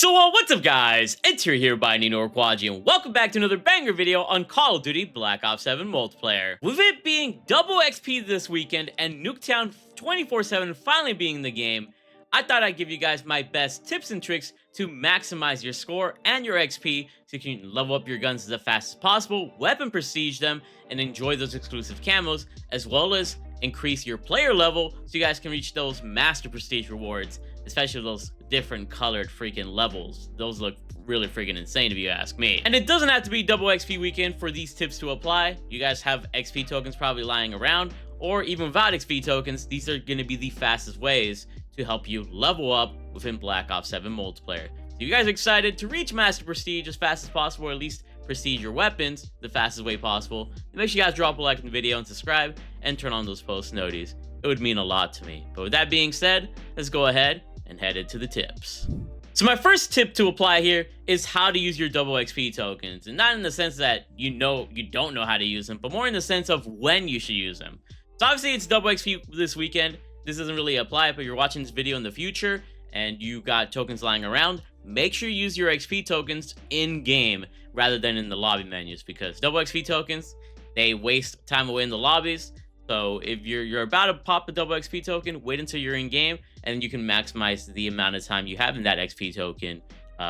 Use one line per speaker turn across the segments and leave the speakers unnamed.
So what's up guys, it's here by Nino Quadji, and welcome back to another banger video on Call of Duty Black Ops 7 multiplayer. With it being double XP this weekend and Nuketown 24/7 finally being in the game, I thought I'd give you guys my best tips and tricks to maximize your score and your XP so you can level up your guns as fast as possible, weapon prestige them, and enjoy those exclusive camos, as well as increase your player level so you guys can reach those master prestige rewards, especially those different colored freaking levels. Those look really freaking insane if you ask me. And it doesn't have to be double XP weekend for these tips to apply. You guys have XP tokens probably lying around, or even without XP tokens, these are going to be the fastest ways to help you level up within Black Ops 7 multiplayer. So you guys are excited to reach master prestige as fast as possible, or at least prestige your weapons the fastest way possible, make sure you guys drop a like in the video and subscribe and turn on those post noties. It would mean a lot to me. But with that being said, let's go ahead and head into the tips. So my first tip to apply here is how to use your double XP tokens, and not in the sense that you don't know how to use them, but more in the sense of when you should use them. So obviously it's double XP this weekend. This doesn't really apply, but you're watching this video in the future and you got tokens lying around, make sure you use your XP tokens in game rather than in the lobby menus, because double XP tokens, they waste time away in the lobbies. So if you're about to pop a double XP token, wait until you're in game, and you can maximize the amount of time you have in that XP token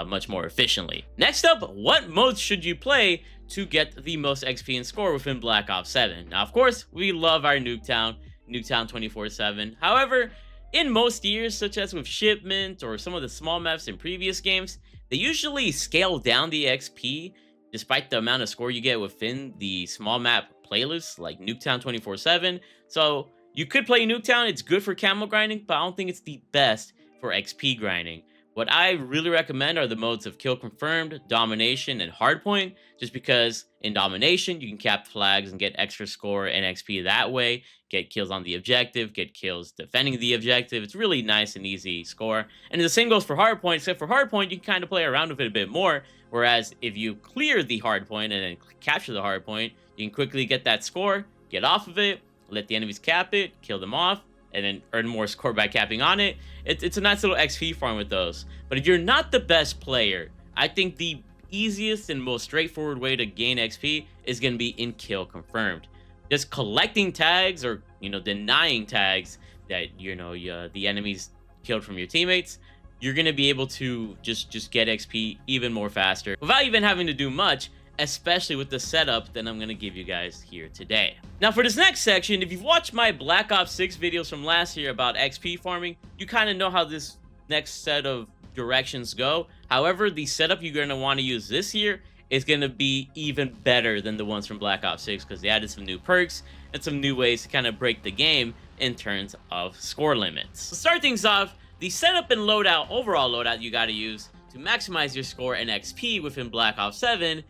much more efficiently. Next up, what modes should you play to get the most XP and score within Black Ops 7? Now, of course, we love our Nuketown 24/7. However, in most years, such as with Shipment or some of the small maps in previous games, they usually scale down the XP despite the amount of score you get within the small map playlists like Nuketown 24/7. So you could play Nuketown, it's good for camo grinding, but I don't think it's the best for XP grinding. What I really recommend are the modes of Kill Confirmed, Domination, and Hardpoint, just because in Domination you can cap flags and get extra score and XP that way, get kills on the objective, get kills defending the objective. It's really nice and easy score. And the same goes for Hardpoint, except for Hardpoint you can kind of play around with it a bit more, whereas if you clear the Hardpoint and then capture the Hardpoint, you can quickly get that score, get off of it, let the enemies cap it, kill them off, and then earn more score by capping on it. It's a nice little XP farm with those. But if you're not the best player, I think the easiest and most straightforward way to gain XP is going to be in Kill Confirmed. Just collecting tags, or denying tags that the enemies killed from your teammates, you're going to be able to just get XP even more faster without even having to do much, especially with the setup that I'm going to give you guys here today. Now for this next section, if you've watched my Black Ops 6 videos from last year about XP farming, you kind of know how this next set of directions go. However, the setup you're going to want to use this year is going to be even better than the ones from Black Ops 6, because they added some new perks and some new ways to kind of break the game in terms of score limits. To start things off, the setup and loadout, overall loadout you got to use to maximize your score and XP within Black Ops 7,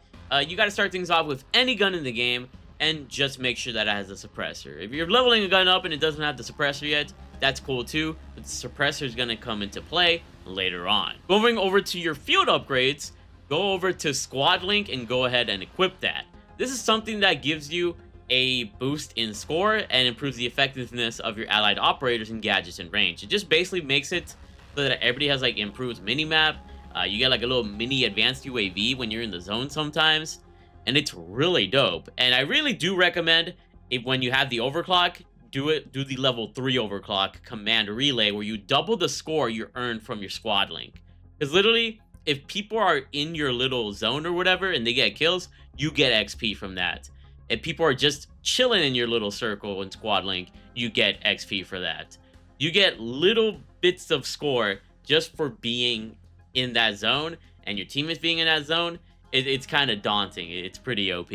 you got to start things off with any gun in the game and just make sure that it has a suppressor. If you're leveling a gun up and it doesn't have the suppressor yet, that's cool too, but the suppressor is going to come into play later on. Moving over to your field upgrades, go over to Squad Link and go ahead and equip that. This is something that gives you a boost in score and improves the effectiveness of your allied operators and gadgets in range. It just basically makes it so that everybody has like improved minimap. You get like a little mini advanced UAV when you're in the zone sometimes, and it's really dope. And I really do recommend, when you have the overclock, do the level 3 overclock command relay, where you double the score you earn from your squad link. Because literally, if people are in your little zone or whatever and they get kills, you get XP from that. If people are just chilling in your little circle in squad link, you get XP for that. You get little bits of score just for being in that zone, and your teammates being in that zone. It's kind of daunting. It's pretty OP.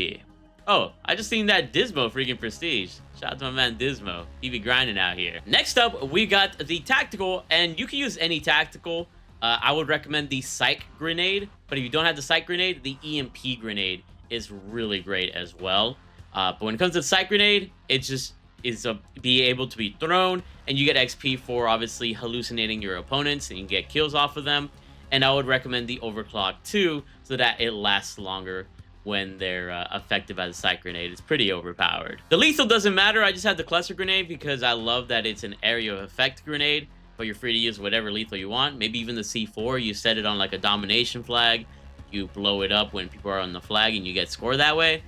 Oh, I just seen that Dismo freaking prestige. Shout out to my man Dismo. He be grinding out here. Next up, we got the tactical, and you can use any tactical. I would recommend the Psych Grenade, but if you don't have the Psych Grenade, the EMP Grenade is really great as well. But when it comes to the Psych Grenade, it just is be able to be thrown, and you get XP for obviously hallucinating your opponents, and you can get kills off of them. And I would recommend the overclock too, so that it lasts longer when they're effective as a Psych Grenade. It's pretty overpowered. The lethal doesn't matter. I just have the Cluster Grenade because I love that it's an area of effect grenade. but you're free to use whatever lethal you want. Maybe even the C4, you set it on like a domination flag. You blow it up when people are on the flag and you get score that way.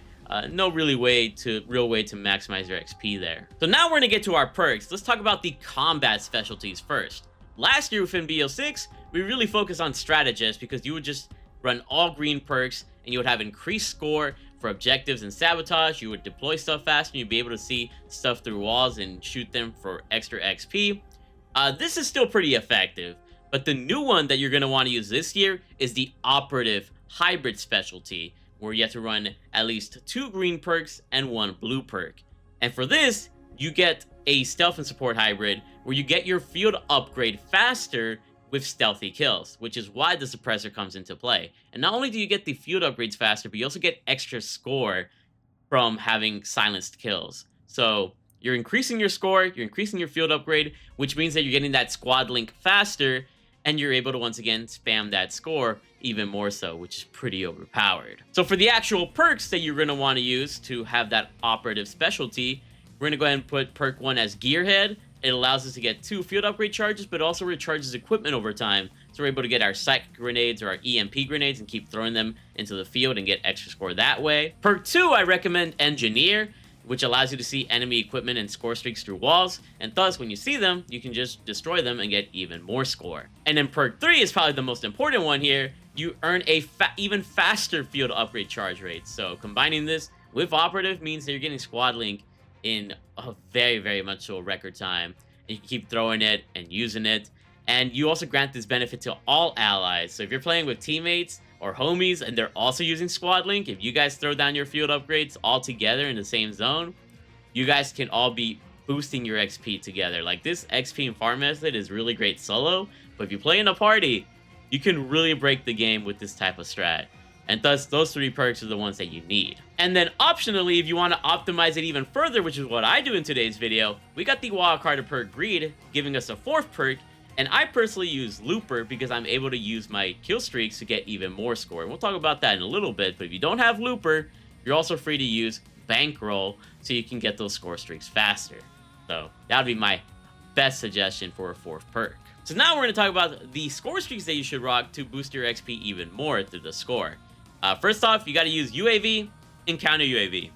No real way to maximize your XP there. So now we're gonna get to our perks. Let's talk about the combat specialties first. Last year within BO6, we really focused on STRATUS because you would just run all green perks and you would have increased score for objectives and sabotage. You would deploy stuff faster and you'd be able to see stuff through walls and shoot them for extra XP. This is still pretty effective, but the new one that you're going to want to use this year is the Operative Hybrid specialty, where you have to run at least 2 green perks and 1 blue perk. And for this, you get a stealth and support hybrid where you get your field upgrade faster with stealthy kills, which is why the suppressor comes into play. And not only do you get the field upgrades faster, but you also get extra score from having silenced kills. So you're increasing your score, you're increasing your field upgrade, which means that you're getting that squad link faster, and you're able to once again spam that score even more so, which is pretty overpowered. So for the actual perks that you're going to want to use to have that operative specialty, we're going to go ahead and put perk 1 as Gearhead. It allows us to get 2 field upgrade charges, but also recharges equipment over time. So we're able to get our psychic grenades or our EMP grenades and keep throwing them into the field and get extra score that way. Perk 2, I recommend Engineer, which allows you to see enemy equipment and score streaks through walls, and thus when you see them, you can just destroy them and get even more score. And then perk 3 is probably the most important one here. You earn a even faster field upgrade charge rate. So combining this with Operative means that you're getting squad link in a very, very much so record time. And you can keep throwing it and using it. And you also grant this benefit to all allies. So if you're playing with teammates or homies and they're also using squad link, if you guys throw down your field upgrades all together in the same zone, you guys can all be boosting your XP together. Like, this XP and farm method is really great solo, but if you play in a party, you can really break the game with this type of strat. And thus, those 3 perks are the ones that you need. And then optionally, if you want to optimize it even further, which is what I do in today's video, we got the wildcard perk Greed, giving us a 4th perk. And I personally use Looper because I'm able to use my kill streaks to get even more score. And we'll talk about that in a little bit, but if you don't have Looper, you're also free to use Bankroll so you can get those score streaks faster. So that would be my best suggestion for a 4th perk. So now we're going to talk about the score streaks that you should rock to boost your XP even more through the score. First off, you got to use UAV and counter UAV.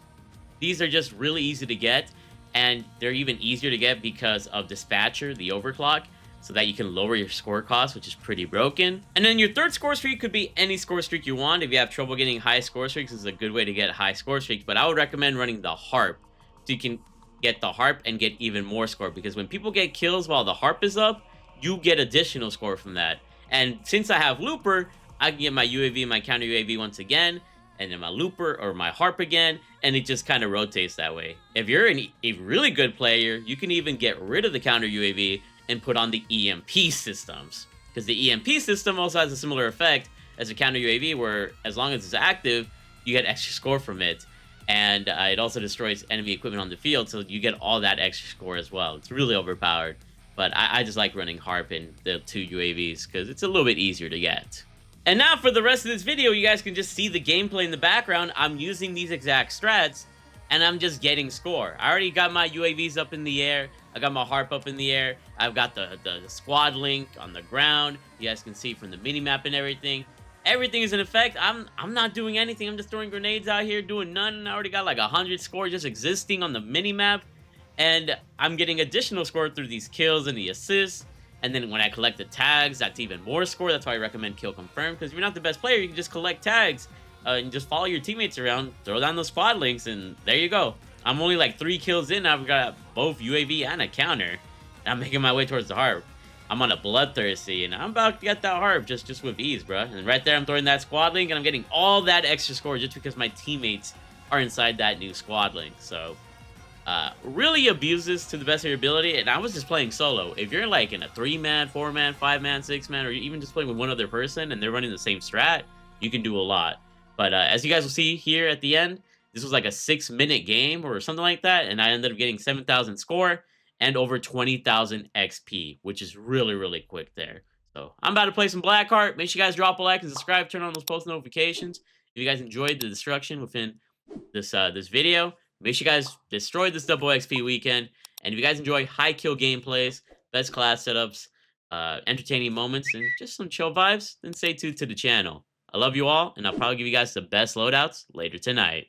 These are just really easy to get, and they're even easier to get because of Dispatcher, the overclock, so that you can lower your score cost, which is pretty broken. And then your 3rd score streak could be any score streak you want. If you have trouble getting high score streaks, this is a good way to get high score streaks, but I would recommend running the Harp, so you can get the Harp and get even more score, because when people get kills while the Harp is up, you get additional score from that. And since I have Looper, I can get my UAV and my counter UAV once again, and then my Looper or my Harp again, and it just kind of rotates that way. If you're a really good player, you can even get rid of the counter UAV and put on the EMP systems, because the EMP system also has a similar effect as a counter UAV, where as long as it's active, you get extra score from it, and it also destroys enemy equipment on the field, so you get all that extra score as well. It's really overpowered, but I just like running Harp and the 2 UAVs because it's a little bit easier to get. And now for the rest of this video, you guys can just see the gameplay in the background. I'm using these exact strats, and I'm just getting score. I already got my UAVs up in the air. I got my Harp up in the air. I've got the squad link on the ground. You guys can see from the minimap and everything. Everything is in effect. I'm not doing anything. I'm just throwing grenades out here, doing none. And I already got like 100 score just existing on the minimap. And I'm getting additional score through these kills and the assists. And then when I collect the tags, that's even more score. That's why I recommend Kill Confirm. Because if you're not the best player, you can just collect tags and just follow your teammates around, throw down those squad links, and there you go. I'm only like 3 kills in. I've got both UAV and a counter. And I'm making my way towards the Harp. I'm on a Bloodthirsty, and I'm about to get that Harp just with ease, bro. And right there, I'm throwing that squad link, and I'm getting all that extra score just because my teammates are inside that new squad link. So really abuse this to the best of your ability. And I was just playing solo. If you're like in a 3-man, 4-man, 5-man, 6-man, or even just playing with one other person and they're running the same strat, you can do a lot. But as you guys will see here at the end, this was like a 6-minute game or something like that, and I ended up getting 7,000 score and over 20,000 XP, which is really, really quick there. So I'm about to play some Blackheart. Make sure you guys drop a like and subscribe, turn on those post notifications. If you guys enjoyed the destruction within this video, make sure you guys destroy this double XP weekend. And if you guys enjoy high kill gameplays, best class setups, entertaining moments, and just some chill vibes, then stay tuned to the channel. I love you all, and I'll probably give you guys the best loadouts later tonight.